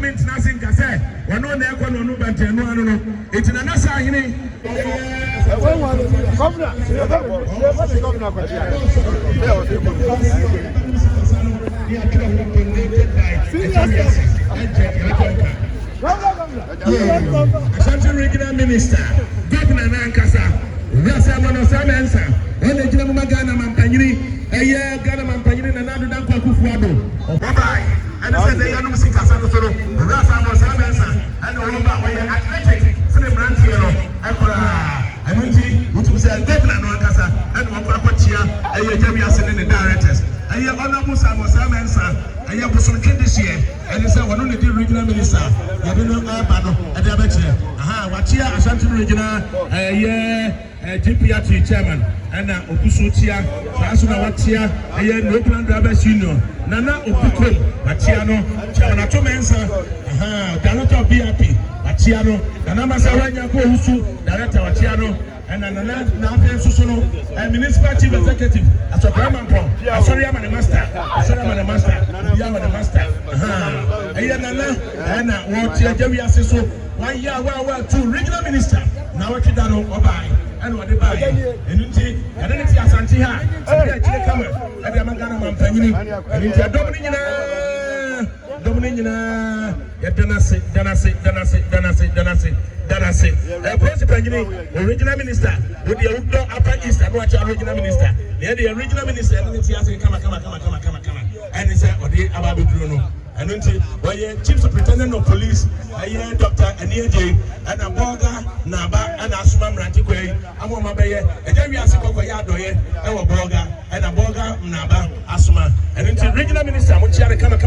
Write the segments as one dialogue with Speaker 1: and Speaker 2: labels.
Speaker 1: ntimi ntena se nka sɛ wɔno na ɛkɔ no no bantanu ano no etina na sa ahene Ashanti Regional Minister, Governor Nankasa, Rasa Manosa Mensa, and the General Magana Mampanyri, Ghana Mampanyri, and another Kufuado. Bye. And I said they are no sick as a solo, Rasa Manosa Mensa, and Olumba, athletic, celebrant here. I mean, which was a Governor Nankasa, and Wapatia, and Javias and the directors. I have Honorable Samosa Mensa. I have some this year, and he said, one only the regional minister, you have no battle at the Abatia. Wachia, Ashanti Regional, GPRT chairman, and Okusutia, Asuna Watia, Oakland Drivers Union, Nana Okuko, Wachiano, Chamanato Mensa, Director of VIP, Wachiano, Nana Saranya Kohusu, Director Wachiano. And another Susono, and Municipal Chief Executive, as a Brahman Pro, sorry, I'm the master, sorry, I'm the master, I'm the master. And what Jerry Assiso, 1 year, well, 2 regional minister, now what you done, Obai, and what they buy, and you see, and then it's Ashanti, and the Magana Mampani, and it's a Dominina, Danase, Principal Original Minister, with the Upper East and watch Original Minister. The original minister, and it's come, and it's Ababi Bruno. And until Chief Superintendent of Police, Dr. Aniaje, and a Boga, Naba, and Asumam Rantikwe, and Wamabe, and then we are Sikoyadoye, and a Boga, and a Boga, Naba, Asuma. And until Regional Minister, which are come.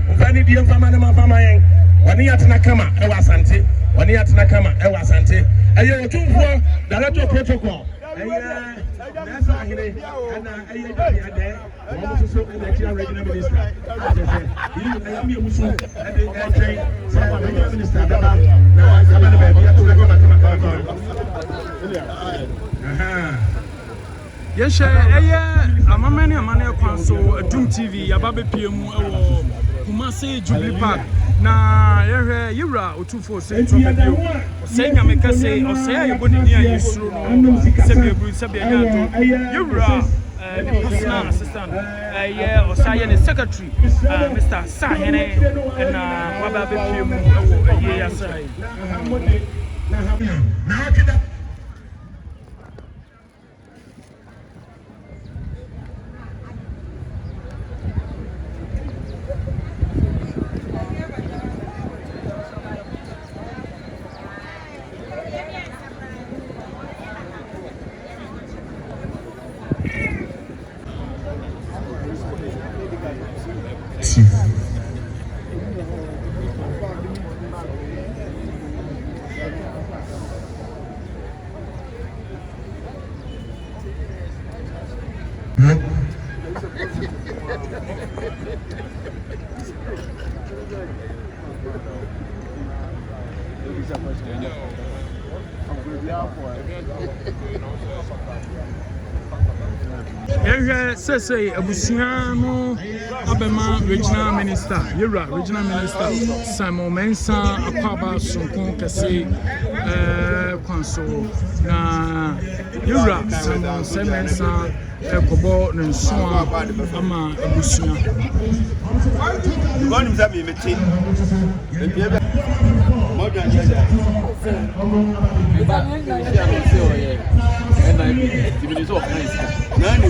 Speaker 1: Mpani di mfama yang. Wani atina kama, ewa sante. Wani atina kama, ewa sante. Ayo otumfuo, director protocol. Nasa ahine, ana jabi ade. Wamusu so regional minister. Ayami musu ade regional minister daba. Na kama baby atuna kama.
Speaker 2: Yes, amamani amane kwanso Doom TV yababe PM ewo Kumasi Jubilee Park na yewra otufo se tropebio say nyameka say osaya yeboni ni ayisuru no sebiebu sebianyato yewra the personal assistant osaya the secretary Mr. Sahene and wababe PM ewo yasai Say Abusiano Abema Regional Minister, Yura Regional Minister Simon Mensa Akaba Sunkon Kase Kwanso na Yura Simon Mensa Ekobo Nsoa ama Abusia.
Speaker 3: One of them meeting. And I diminished all kinds. None.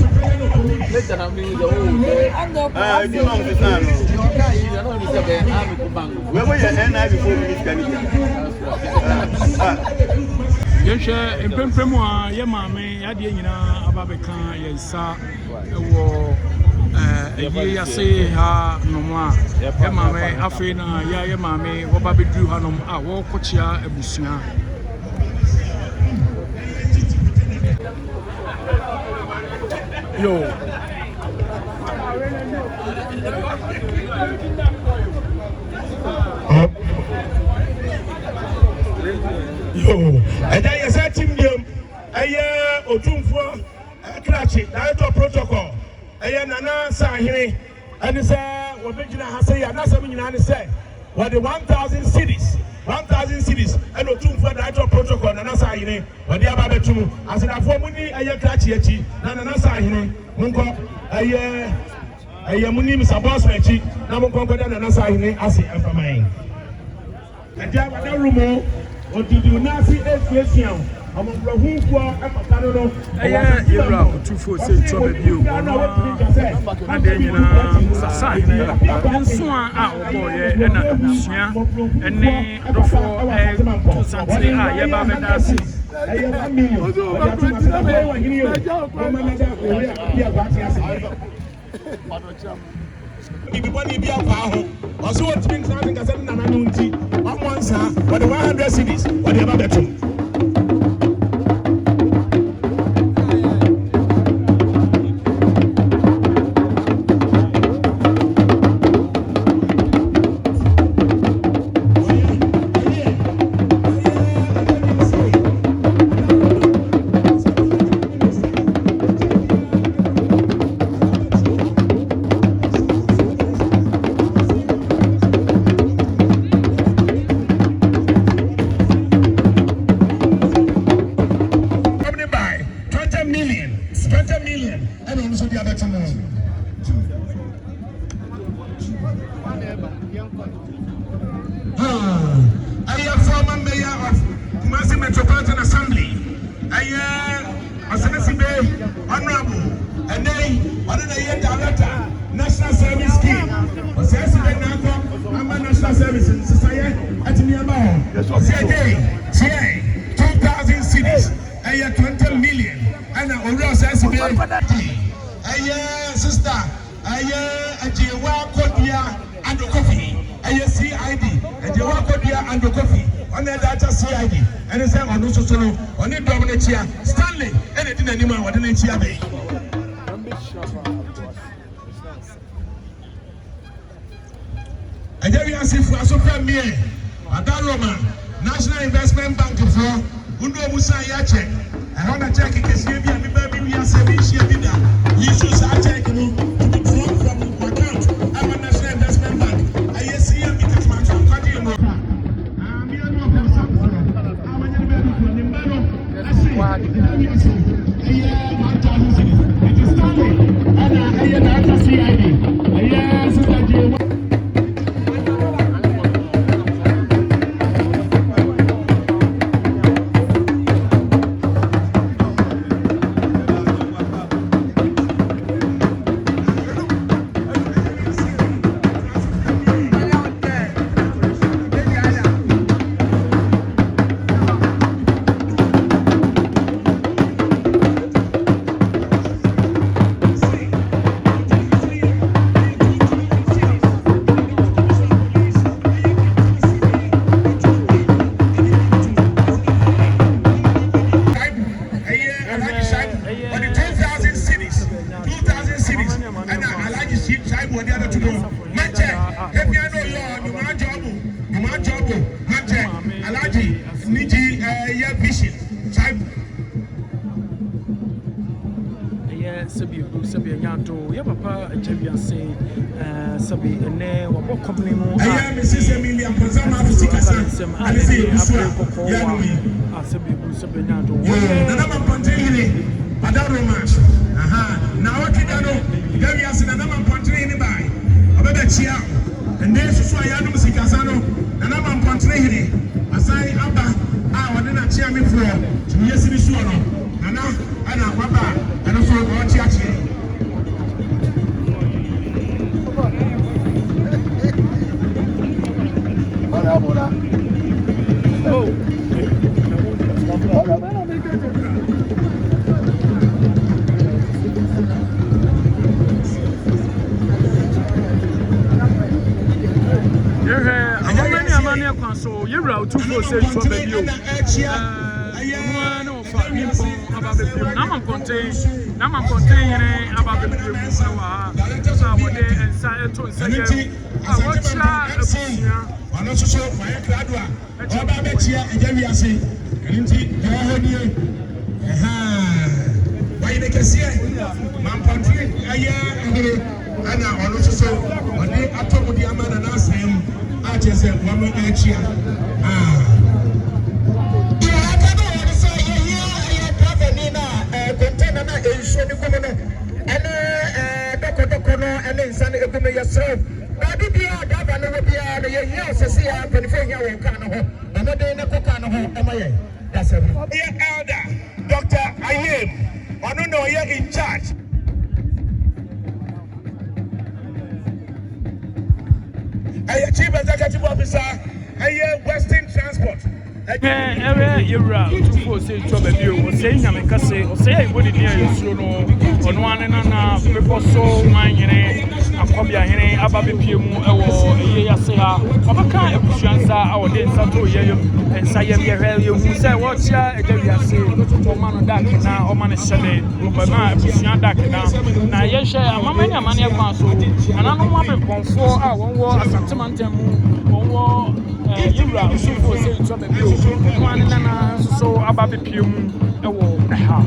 Speaker 3: Let them be the old. I belong to San. Where were you and I before we
Speaker 2: Yes, in Pempremua, Yamame, Yadina, Ababeka, Yesa, a say, ha, no more. Yamame, Afena, Yamame, Wababi drew Hanum, a war coachia, a Busina. Yo.
Speaker 1: And I said to him, a Otumfo, Krachi, Director Protocol, a Nana Sahiri, and he said, what did you say? And that's something you say. what the 1,000 cities. 1,000 cities and no two for the protocol and that's I what the Ababetum as in a formuni a year catchy and that's I Mungo a year Munim Sabosmechi, Namukongo and that's I as and for mine. And Java Rumo or did you not see education? Among who are a Patano,
Speaker 2: you're out 246 trouble you. And then you know, Sasai, and Swan out boy, and then before Sunday, I have a medasi.
Speaker 1: Everybody be a power. Also, what things something as an anonymity. One once, but the 100 cities, whatever better. National Service Scheme. National Service in society at Myanmar. 2,000 cities. 20 million. And overall says sister. Ajewa Kodia and coffee. CID. Ajewa Kodia and coffee. On the data CID. And it's on also solo. On the dominant chair. Stanley. Anything anymore. What didn't you have? And then we are seeing for a super me, Adaloma, National Investment Bank for Undo Musa Yache. I want to check it because you have a baby, we are saving share dinner. We should start checking to be drawn from the account. I'm a National Investment Bank. I see him because my son got him. I'm here to have something. I'm going to be able to it is Stanley. And I hear the CID. Yes, Sister J. And then so I had music asano and I'm continuing asai aba wade na chia me for to yes ni so no na ana kwaba and so go chia chia
Speaker 2: so you route to go say to baby you I'm contain about the
Speaker 1: I just said one more cheer. And then Sunday, yourself. Baby, be a governor, will be a year, see, I'm going to hear another in a coconut. Am I? That's a elder, Dr. Ayem. I don't know, you're in charge. I Chief Executive Officer, I Western Transport.
Speaker 2: Yura, 2 say to a view, was saying, I'm a cassette, or say, what did you know, on one and another, before so, mine, a copy of any Ababi Pium, or Yasea, of a kind of Shansa, our day, Sato, and Sayam Yarelio, who said, what's ya, a day, Yassi, or Man of Dakina, or Man of Sunday, but my Pushan Dakina. Now, yes, I'm a man of money, and I don't want to 4 hours, war, a Santamantam, one war. Yura, so say to the view, one and so about the Pium, a war, a half.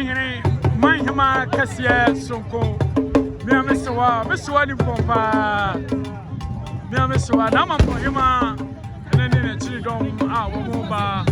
Speaker 2: here my hama kasia sonko me amesewa ni pompa me amesewa na mambo hima ene ne chiri dom a wo mo ba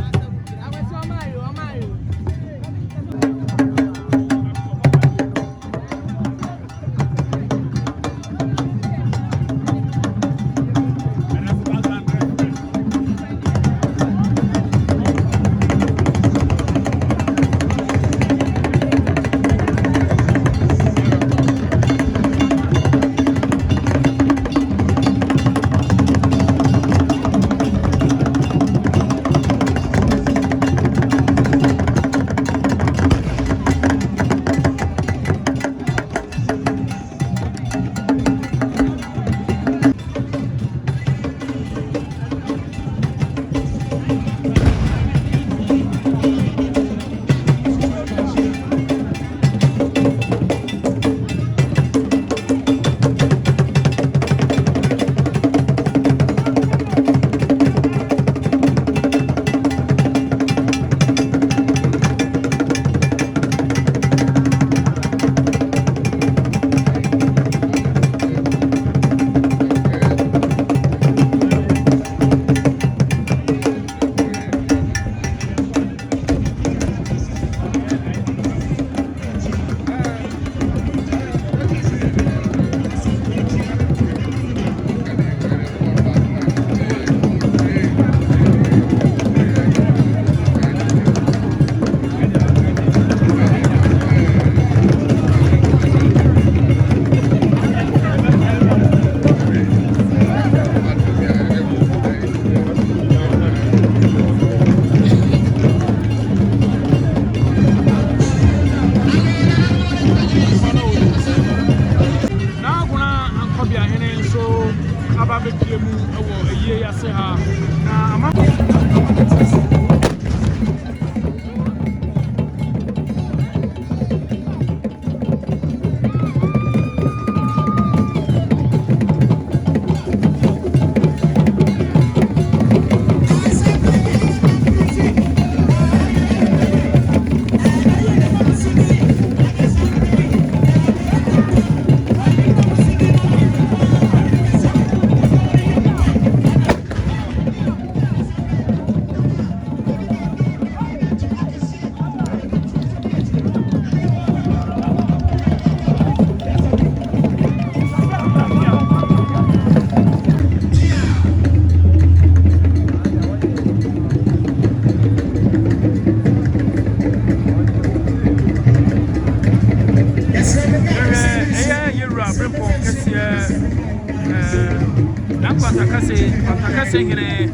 Speaker 2: Patakase ngene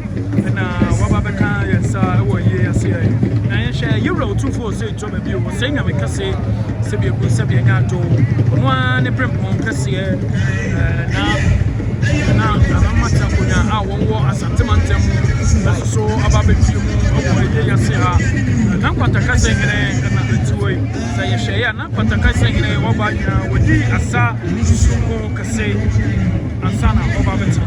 Speaker 2: na wababeka yesa ewo ye ase na yehwe Euro 24 say job bi o say nya mekase se bi ebu se bi nya to no ne prempon kase na amata kunya a wonwo asantemantam so ababeki mu ewo ye yase ha na patakase ngene na etiwoi say yehwe ya na patakase ngene wabanya wodi asa suko kase asana wababeta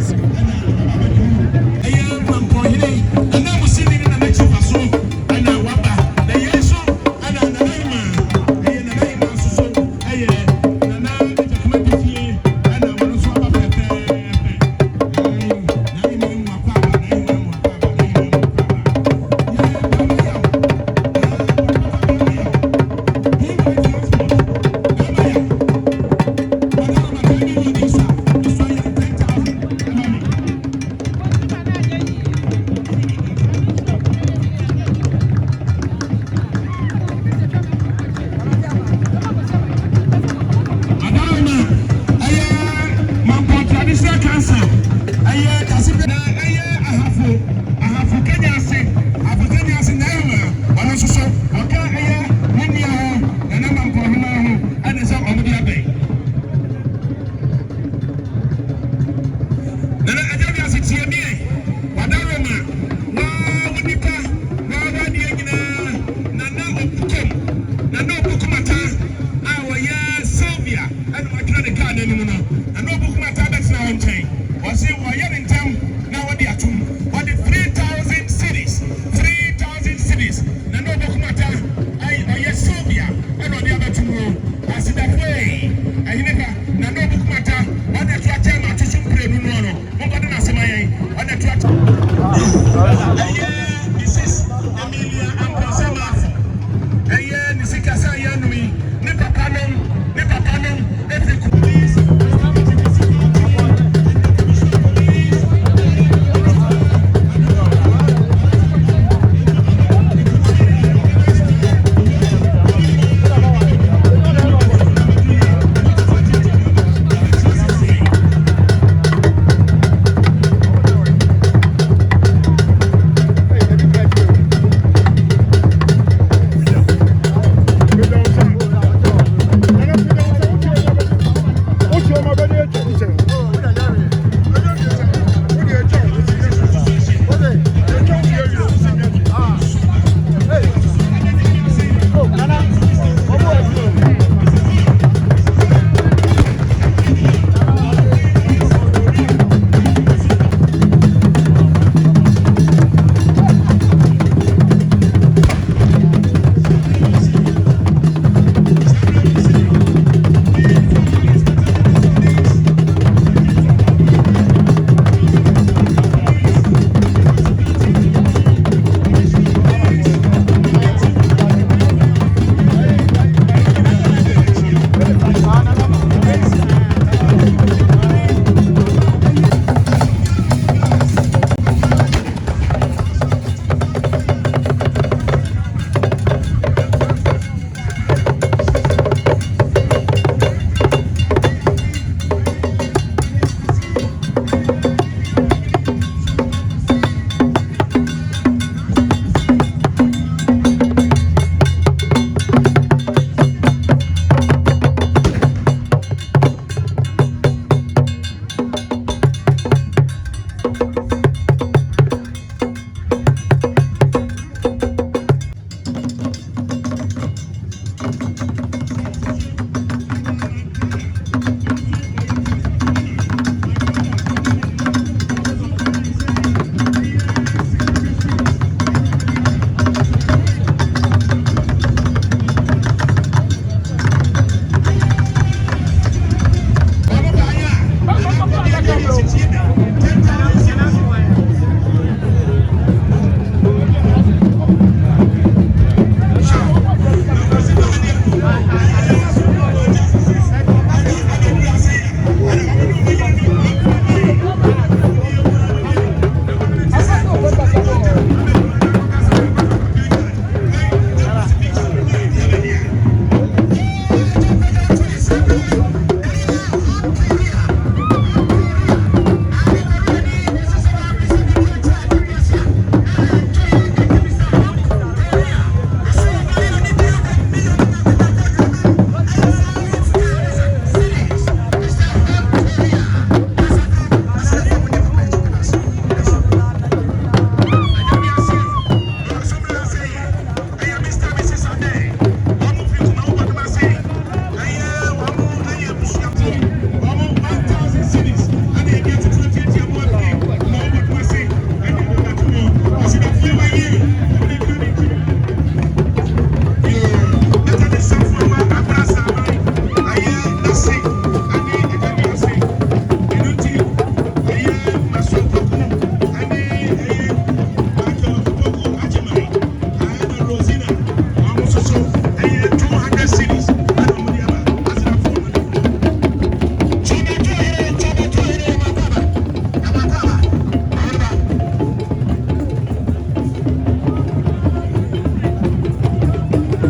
Speaker 2: and